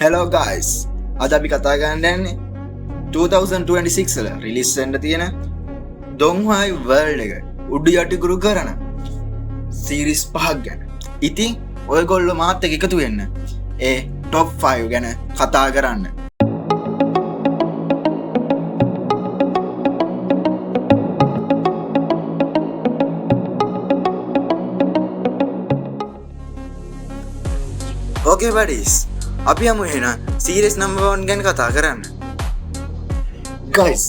Hello guys. අද අපි කතා කරන්න යන්නේ 2026 වල රිලීස් වෙන්න තියෙන දොන්හායි වර්ල්ඩ් එක උඩු යටිකුරු කරන සීරීස් 5ක් ගැන. ඉතින් ඔයගොල්ලෝ මාත් එක්ක එකතු වෙන්න ඒ top 5 ගැන කතා කරන්න. Okay buddies. අපි යමු එහෙනම් සීරීස් නම්බර් 1 ගැන කතා කරන්න. Guys,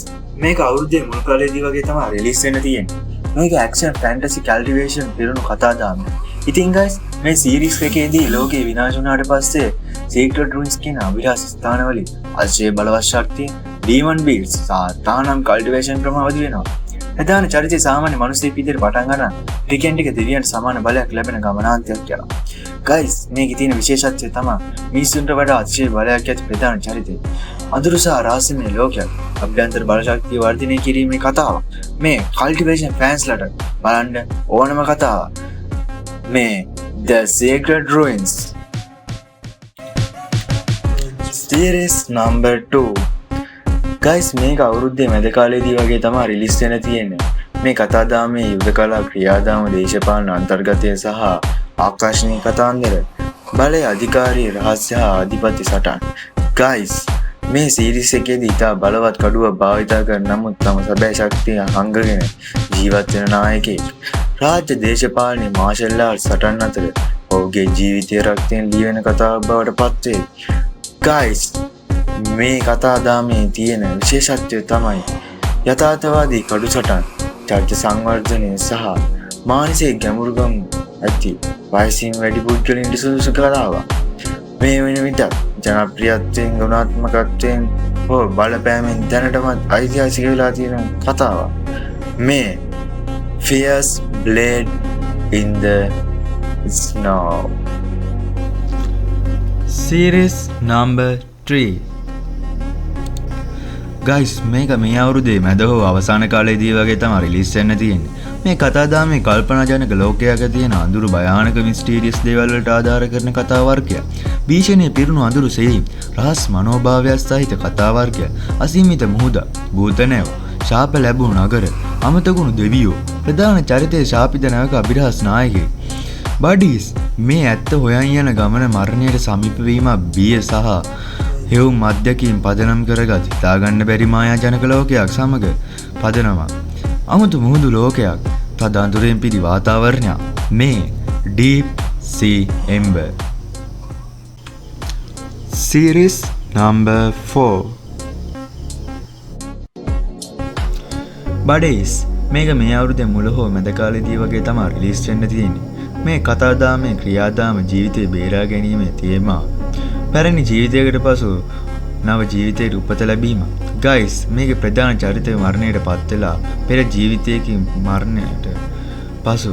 මේක අවුරුද්දේ මුල් කාලේදී වගේ තමයි රිලීස් වෙන්න තියෙන්නේ. මේක ඇක්ෂන් ෆැන්ටසි කල්ටිවේෂන් පිරුණු කතා දාන්න. ඉතින් guys, මේ සීරීස් එකේදී ලෝකේ විනාශ වුණාට පස්සේ සීක්‍රට් රුයින්ස් කියන අවිරාස ස්ථානවලින් අල්ෂේ බලවත් ශක්තිය, ඩීමන් බීට්ස් සහ තානම් කල්ටිවේෂන් ක්‍රමවලදී වෙනවා. ප්‍රධාන චරිතය සාමාන්‍ය මිනිස්සෙක් විදිහට පටන් ගන්න ටිකෙන් ටික දෙවියන්ට සමාන බලයක් ලැබෙන ගමනාන්තයක් කියලා. Guys, මේකේ තියෙන විශේෂත්වය තමයි මිනිසුන්ට වඩා අතිශය බලයක් ඇති ප්‍රධාන චරිතය. අඳුරු සහ රහස්‍යමය ලෝකයක් අභ්‍යන්තර බලශක්තිය වර්ධනය කිරීමේ කතාවක්. මේ කල්ටිවේෂන් ෆෑන්ස්ලට බලන්න ඕනම කතාවක්. මේ The Sacred Ruins Series number 2. Guys, මේක අවුරුද්දේ මැද කාලේදී වගේ තමයි රිලීස් වෙන්න තියෙන්නේ. මේ කතාදාමයේ යුද කලා ක්‍රියාදාම දේශපාලන අන්තර්ගතය සහ ආකර්ෂණීය කතාන්දර බලය අධිකාරී රහස්‍ය හා ආධිපත්‍ය සටන්. Guys, මේ සීරීස් එකේදී ඉතා බලවත් කඩුවක් භාවිතා කරන නමුත් තම සැබෑ ශක්තිය හංගගෙන ජීවත් වෙන නායකයෙක්. රාජ්‍ය දේශපාලනයේ මාෂල් ආර්ට් සටන් අතර ඔහුගේ ජීවිතය රක්තයෙන් ලියවෙන කතාවක් බවට පත් වේ. Guys, මේ කතාදාමයේ තියෙන විශේෂත්වය තමයි යථාර්ථවාදී කඩු සටන්, චර්ච සංවර්ධනය සහ මානසික ගැඹුරුකම් ඇති වයසින් වැඩි පුද්ගලයන්ට සුදුසු කතාවක්. මේ වෙන විට ජනප්‍රියත්වයෙන්, ගුණාත්මකත්වයෙන් හෝ බලපෑමෙන් දැනටමත් ඓතිහාසික වෙලා තියෙන කතාවක්. මේ Fierce Blade in the Snow Series number 3. Guys, මේක මේ අවුරුද්දේ මැද හෝ අවසාන කාලේදී වගේ තමයි රිලීස් වෙන්න තියෙන්නේ. මේ කතාදාමයේ කල්පනාජනක ලෝකයක තියෙන අඳුරු භයානක මිස්ටීරියස් දේවල් වලට ආධාර කරන කතා වර්ගයක්. භීෂණයේ පිරුණු අඳුරු සෙයින් රහස් මනෝභාවයක් සහිත කතා වර්ගයක්. අසීමිත මුහුද, භූතනයෝ, ශාප ලැබුණු නගර, අමතකුණු දෙවියෝ, ප්‍රධාන චරිතයේ ශාපිත නැවක අභිරහස් නායකයෙක්. Buddies, මේ ඇත්ත හොයන් යන ගමන මරණයට සමීප වීම බිය සහ හෙවුම් අධ්‍යක්ීම් පදනම් කරගත් හිතාගන්න බැරි මායාජනක ලෝකයක් සමග පදනමක්. අමුතු මුහුදු ලෝකයක්, තද අඳුරෙන් පිරි වාතාවරණයක්. මේ Deep Sea Ember Series number 4. Buddies, මේක මේ අවුරුද්දේ මුල හෝ මැද කාලේදී වගේ තමයි රිලීස් වෙන්න තියෙන්නේ. මේ කතාදාමයේ ක්‍රියාදාම ජීවිතේ බේරා ගැනීමේ තේමා. පැරණි ජීවිතයකට පසු නව ජීවිතයකට උපත ලැබීම. Guys, මේකේ ප්‍රධාන චරිතය මරණයට පත් වෙලා පෙර ජීවිතයකින් මරණයට පසු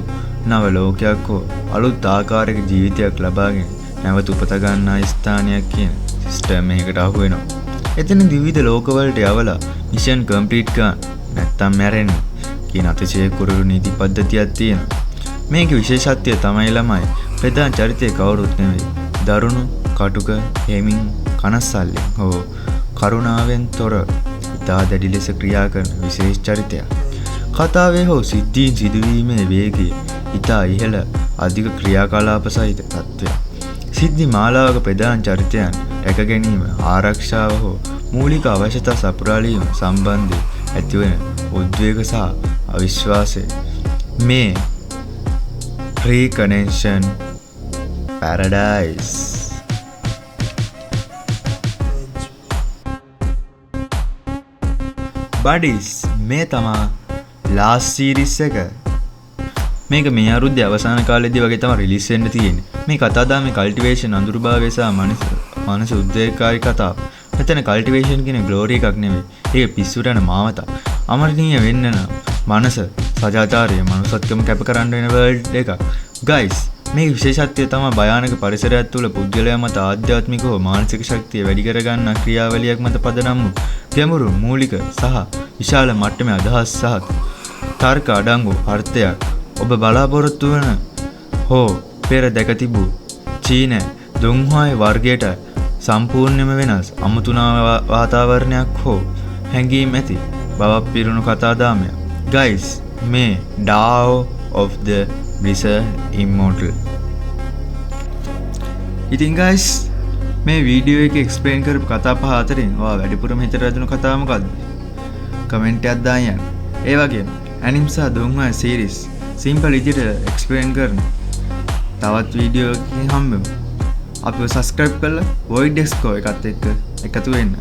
නව ලෝකයක් හෝ අලුත් ආකාරයක ජීවිතයක් ලබාගෙන නැවත උපත ගන්නා ස්ථානයක් කියන සිස්ටම් එකකට අහු වෙනවා. එතන විවිධ ලෝකවලට යවලා මිෂන් කම්ප්ලීට් කරන්න නැත්තම් මැරෙන්න කියන අතිශය කුරුළු නීති පද්ධතියක් තියෙනවා. මේකේ විශේෂත්වය තමයි ළමයි ප්‍රධාන චරිතය කවුරුත් නෙවෙයි. දරුණු, කටුක, හෙමින්, කනස්සල්ලෙන් හෝ කරුණාවෙන් තොර ඉතා දැඩි ලෙස ක්‍රියා කරන විශේෂ චරිතයක්. කතාවේ හෝ සිද්ධීන් සිදුවීමේ වේගය ඉතා ඉහළ අධික ක්‍රියාකලාප සහිත තත්ත්වයක්. සිද්ධි මාලාවක ප්‍රධාන චරිතයන් රැක ගැනීම, ආරක්ෂාව හෝ මූලික අවශ්‍යතා සපුරාලීම සම්බන්ධයෙන් ඇතිවන උද්වේග සහ අවිශ්වාසය. මේ Reconnection Paradise Buddies, මේ තමා last series එක. මේක මේ අවුරුද්දේ අවසාන කාලේදී වගේ තමයි රිලීස් වෙන්න තියෙන්නේ. මේ කතාදාමයේ කල්ටිවේෂන් අඳුරුභාවය සහ මානසික උද්වේගකාරී කතාව. මෙතන කල්ටිවේෂන් කියන ග්ලෝරි එකක් නෙවෙයි. ඒක පිස්සුට යන මාවතක්. අමරණීය වෙන්න නම් මනස, සදාචාරය, මනුස්සත්වම කැප කරන්න වෙන වර්ල්ඩ් එකක්. Guys, මේ විශේෂත්වය තමයි භයානක පරිසරයක් තුළ පුද්ගලයා මත ආධ්‍යාත්මික හෝ මානසික ශක්තිය වැඩි කරගන්න ක්‍රියාවලියක් මත පදනම් වූ ගැඹුරු මූලික සහ විශාල මට්ටමේ අදහස් සහ තර්ක අඩංගු අර්ථයක්. ඔබ බලාපොරොත්තු වන හෝ පෙර දැක තිබූ චීන දොන්හායි වර්ගයට සම්පූර්ණයෙන්ම වෙනස් අමුතුනා වාතාවරණයක් හෝ හැඟීම් ඇති බවක් පිරුණු කතාදාමයක්. Guys, මේ Tao of the Blizzard Immortal. ඉතින් guys, මේ වීඩියෝ එකේ එක්ස්ප්ලেইন කරපු කතා පහ අතරින් ඔයා වැඩිපුරම හිතට වැදුණු කතාව මොකද්ද? කමෙන්ට් එකක් දාන්න යන්න. ඒ වගේම ඇනිම් සහ දොන්වයි සීරීස් සිම්පල් විදිහට එක්ස්ප්ලেইন කරන තවත් වීඩියෝ එකකින් හම්බෙමු. අපිව සබ්ස්ක්‍රයිබ් කරලා Void Exco එකත් එක්ක එකතු වෙන්න.